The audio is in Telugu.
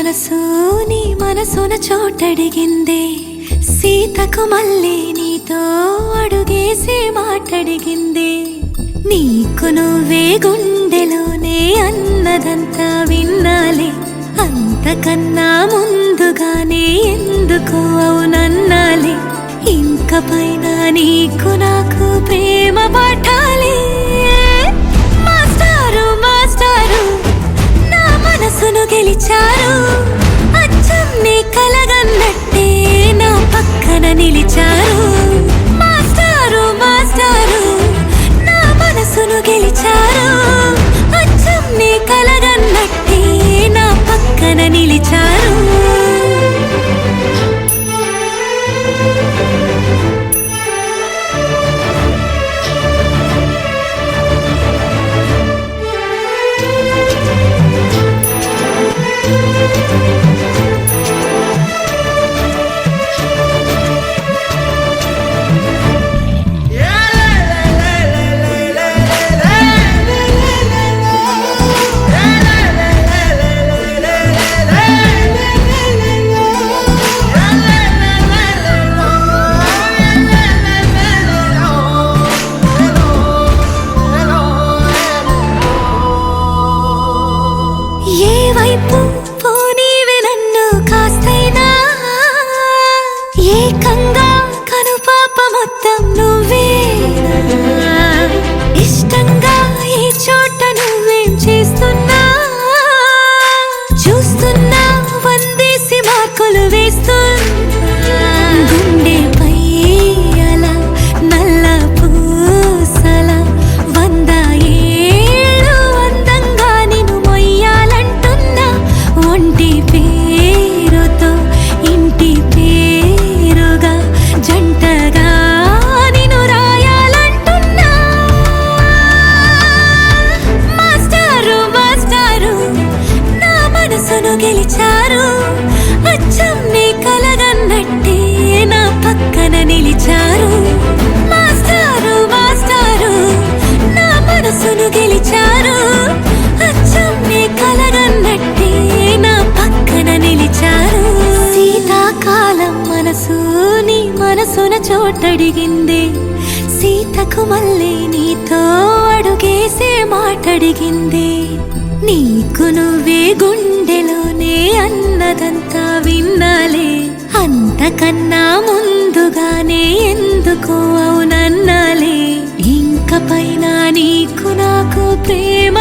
మనసు నీ మనసున చోటడిగిందే సీతకు మళ్ళీ నీతో అడుగేసి మాటడిగిందే నీకు నువ్వే గుండెలోనే అన్నదంతా విన్నాలే అంతకన్నా ముందుగానే ఎందుకు అవునన్నాలే ఇంక పైన నీకు నాకు ప్రేమ పాఠాలే మాస్టారు మాస్టారు నా మనసును గెలిచారు అచ్చం నీ కలగన్నట్టే నా పక్కన నిలిచారు మాస్టారు మాస్టారు నా మనసును గెలిచారు అచ్చం నీ కలగన్నట్టే నా పక్కన నిలిచారు ఏకంగా కనుపాప మొత్తం నువ్వేనా ఇష్టంగా ఈ చోట నువ్వేం చేస్తున్నా చూస్తున్నా వందేసి మార్కులు వేస్తున్నా గుండెపై అలా నల్ల పూసల 100 ఏళ్ళు అందంగా నిన్ను మొయ్యాలంటున్నా ఒంటి పేరుతో ఇంటి పేరుగా జంటగా నిన్ను రాయాలంటున్నా మాస్టారు మాస్టారు నా మనసును గెలిచారు అచ్చం నీ కలగన్నట్టే నా పక్కన నిలిచారు మాస్టారు మాస్టారు నా మనసును గెలిచారు అచ్చం నీ కలగన్నట్టే నా పక్కన నిలిచారు శీతాకాలం మనసు నీ మనసున చోటడిగిందే సీతకు మళ్ళీ నీతో అడుగేసే మాటడిగిందే నీకు నువ్వే గుండెలోనే అన్నదంతా విన్నాలే అంతకన్నా ముందుగానే ఎందుకు అవునన్నాలే ఇంక పైన నీకు నాకు ప్రేమ